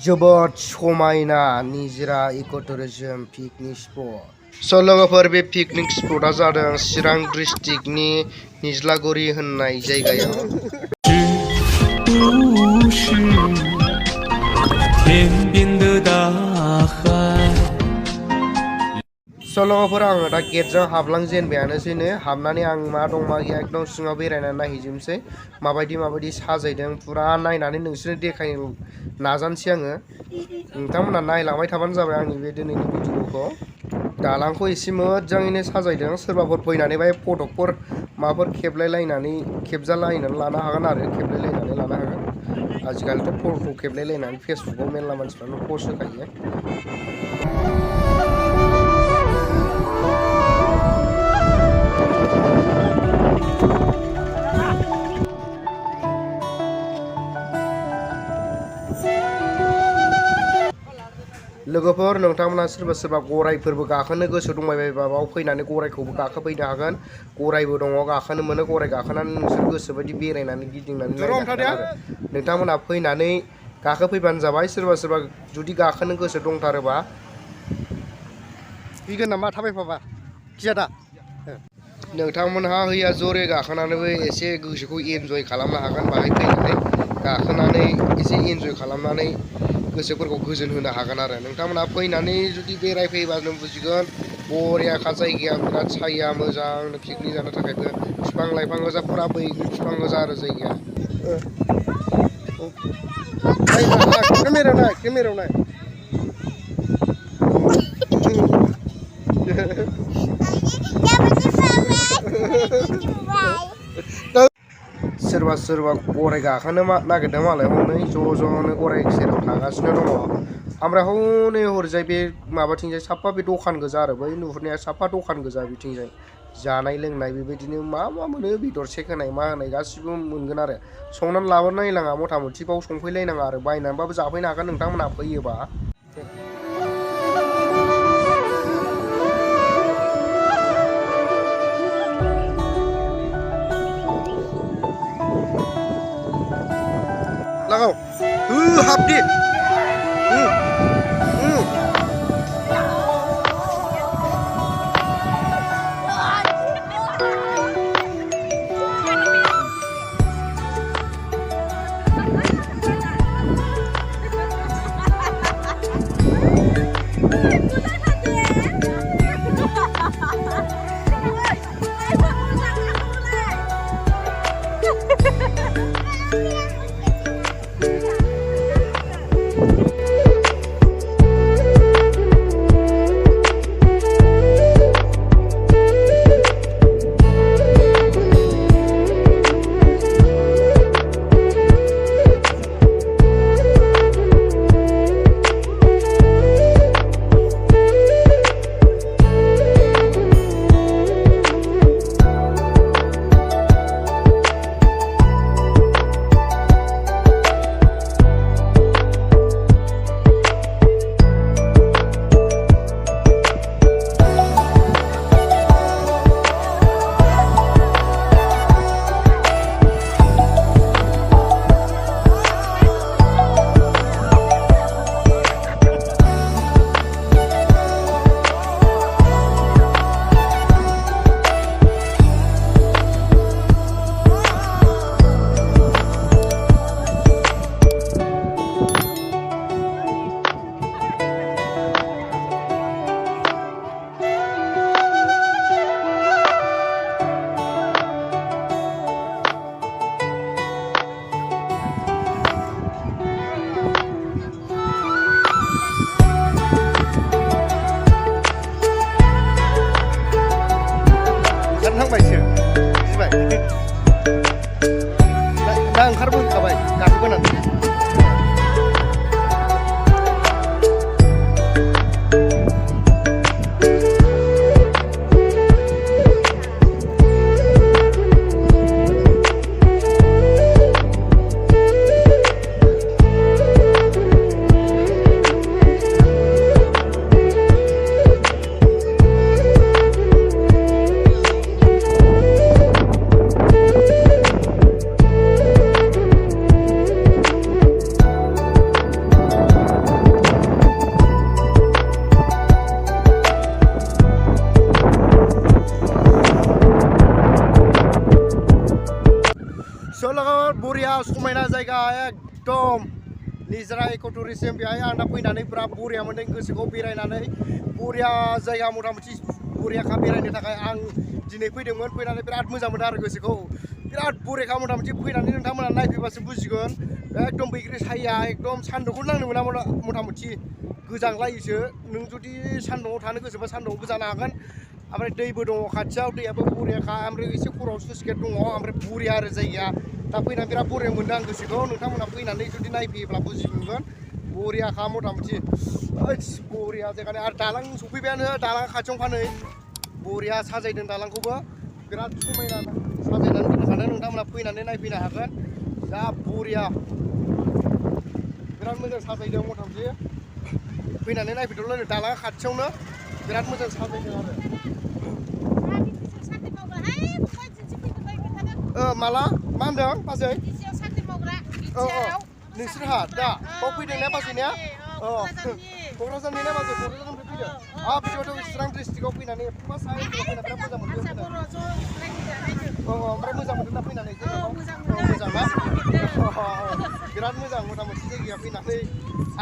जोबोद समायना निजरा इक'टुरिजम picnic spot. स' लोगोफोर, बे पिकनिक स्पटआ जादों चिरां डिस्ट्रिक्टनि निज्लागुरि होननाय जायगायाव। स' लोगोफोर, आङो दा गेटजों हाबलांजेनबायानोसै नै। हाबनानै आं मा दं मा गैया एकदम सिङाव बेरायनानै नायहैजोबनोसै। माबायदि साजायदों फुरा नायनानै नोंसोरनो देखायनो नाजानोसै आङो। नोंथांमोना नायलांबाय थाबानो जाबाय आंनि बे दिनैनि भिडिअखौ। दालांखौ एसे मोजाङैनो साजायदों। सोरबाफोर फैनानै बाहाय फटकफोर माबाफोर खेबजालायनानै लानो हागोन आरो खेबलायलायनानै लानो हागोन। आजिखालिथ' फट' खेबलायलायनानै फेसबुकाव मेरला मानसिफ्रानो पस्ट होखायो। लोगोफोर, नोंथांमोना सोरबा गराइफोरबो गाखोनो गोसो दंबायबायबा बाव फैनानै गराइखौबो गाखोफैनो हागोन। गराइबो दङ, गाखोनो मोनो। गराइ गाखोनानै नोंसोर गोसोबायदि बेरायनानै गिदिंनानै नायनो हागोन आरो। नोंथांमोना फैनानै गाखोफैबानो जाबाय। सोरबा जुदि गाखोनो गोसो दंथारोबा फैगोन नामा थाबायफाबा गियादा? नोंथांमोनहा हैया जरे गाखोनानैबो एसे गोसोखौ एन्जय खालामनो हागोन। बाहाय फैनानै गाखोनानै एसे एन्जय खालामनानै गोसोफोरखौ गोजोन होनो हागोन आरो। नोंथांमोना फैनानै जुदि बेरायफैबानो बुजिगोन बरियाखा जायगाया, बिराद साया मोजांनो पिकनिक जानो थाखायबो। बिफां लाइफां गोजा, फुरा बैग्रि बिफां गोजा आरो जायगाया। केमेरायाव नाय सोरबा गराइ गाखोनो नागिरदों मालाय हनै ज'नो गराइ सेराव थांगासिनो दङ। ओमफ्राय हनै हरैजाय बे माबाथिंजाय साफा बे दखान गोजा आरो बै नुहुरनाया साफा दखान गोजा बिथिंजाय। जानाय लोंनाय बेबायदिनो मा मोनो, बेदर सेक होनाय मा होनाय गासिबो मोनगोन आरो। संनानै लाबोनायनाङा, मथा मथि बाव संफैलायनाङा आरो, बायनानैबाबो जाफैनो हागोन नोंथांमोनहा फैयोबा। लागाव हाबदि एकदम निजरा इक' टुरिसिम बेहाय आं दा फैनानै बिराद बरिया मोन्दों गोसोखौ बेरायनानै बरिया जायगा मथा मथि बरियाखा बेरायनो थाखाय आं दिनै फैदोंमोन फैनानै बिराद मोजां मोनदों आरो गोसोखौ बिराद बरियाखा मथा मथि फैनानै नोंथांमोना नायफैबासो बुजिगोन एकदम बैग्रि साया एकदम सान्दुंखौ नांनो मोना मथा मथि गोजांलायोसो नों जुदि सान्दुङाव थानो गोसोबा सान्दुङावबो जानो हागोन ओमफ्राय दैबो दङ खाथियाव दैयाबो बरियाखा ओमफ्राय एसे खर'आव स्लुइस गेट दङ ओमफ्राय बरिया आरो जायगाया दा फैनानै बिराद बरिया मोनदों आं गोसोखौ नोंथांमोना फैनानै जुदि नायफैयोब्ला बुजिगोन बरियाखा मथा मथि बरिया जायगानि आरो दालां सफैबायानो दालां खाथियावनो फानै बरिया साजायदों दालांखौबो बिराद समायना साजायनानै दोनखादों नोंथांमोना फैनानै नायफैनो हागोन दा बरिया बिराद मोजां साजायदों मथा मथि फैनानै नायफैदोंल' दालाङा खाथियावनो बिराद मोजां साजायदों आरो माला मा होनदों बाजै नोंसोरहा दा बाव फैदों ना बाजैनिया क'क्राझारनि ना बाजै क'क्राझारनिफ्राय फैदों बिदिबाथ' चिरां डिस्ट्रिक्टआव फैनानै एफा साइन्सआव फैना बिराद मोजां मोनदों ओमफ्राय मोजां मोनदों ना फैनानै मोजां ना बिराद मोजां मथा मथि जायगाया फैनानै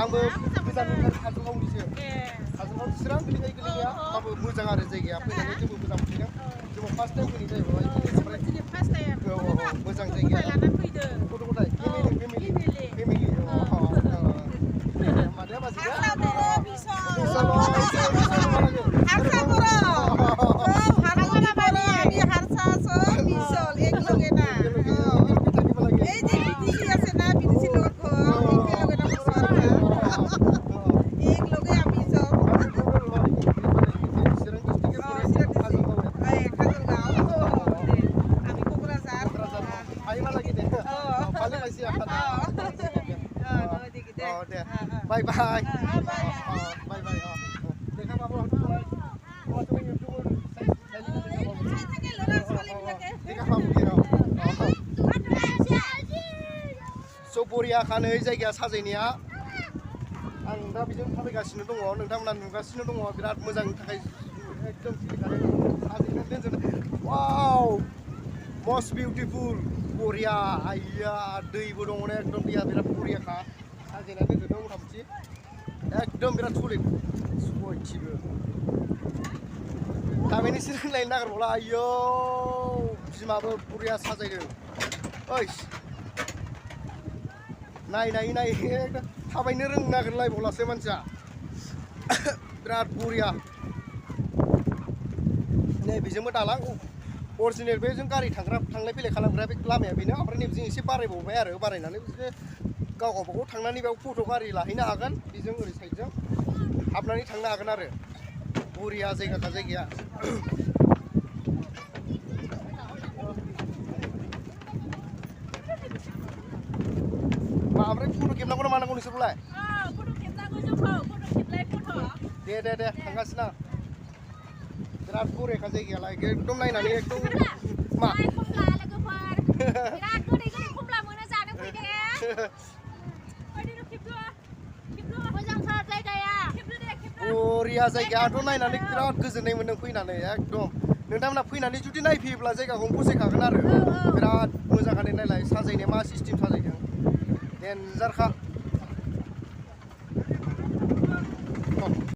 आंबो गोजाननिफ्राय काजलगावनिसो काजलगाव चिरां गोलैनाया होमबाबो मोजां आरो जायगाया फैनानै जोंबो मोजां मोनदों जोंबो फार्स्ट टाइम फैनाय जाहैबाय मोजां जायगाया गथ' गथाय फेमिलि मादैया बाजैया Bye bye. Bye bye. देखा बाबू so बरियाखानो जायगाया साजायनाया आं दा बिजों थाबायगासिनो दङ नोंथांमोना नुगासिनो दङ बिराद मोजांनि थाखाय एकदम साजायनानै दोनजोबदों वाव most beautiful बरिया आइया दैबो दङ एकदम दैया बिराद बरियाखा साजायनानै दोनजोबदों मथा मथि एकदम बिराद सलिड सयथिबो थाबैनो सिरिलायनो नागिरबावला आयौ बिमाबो बरिया साजायदों ओइ नाय एकदम थाबायनो रोंनो नागिरलायबावलासो मानसिया बिराद बरिया नै बेजोंबो दालां अरिजिनेल बे जों गारि थांलाय फैलाय खालामग्रा बे लामाया बेनो ओमफ्राय नैबेजों एसे बारायबावबाय आरो बारायनानै बिदिनो गावबागाव थांनानै बेयाव फट' गारि लाहैनो हागोन बेजों ओरै साइडजों हाबनानै थांनो हागोन आरो बरिया जायगाखा जायगाया ओमफ्राय फट' खेबनांगौ ना मानांगौ नोंसोरखौलाय दे थांगासिनो आं बिराद बरियाखा जायगायालाय एकदम नायनानै एकदम मा बरिया जायगायाथ' नायनानै बिराद गोजोननाय मोन्दों फैनानै एकदम नोंथांमोना फैनानै जुदि नायफैयोब्ला जायगाखौ फसायखागोन आरो बिराद मोजाङानो नायलाय साजायनाया मा सिस्टेम साजायदों देन्जारखा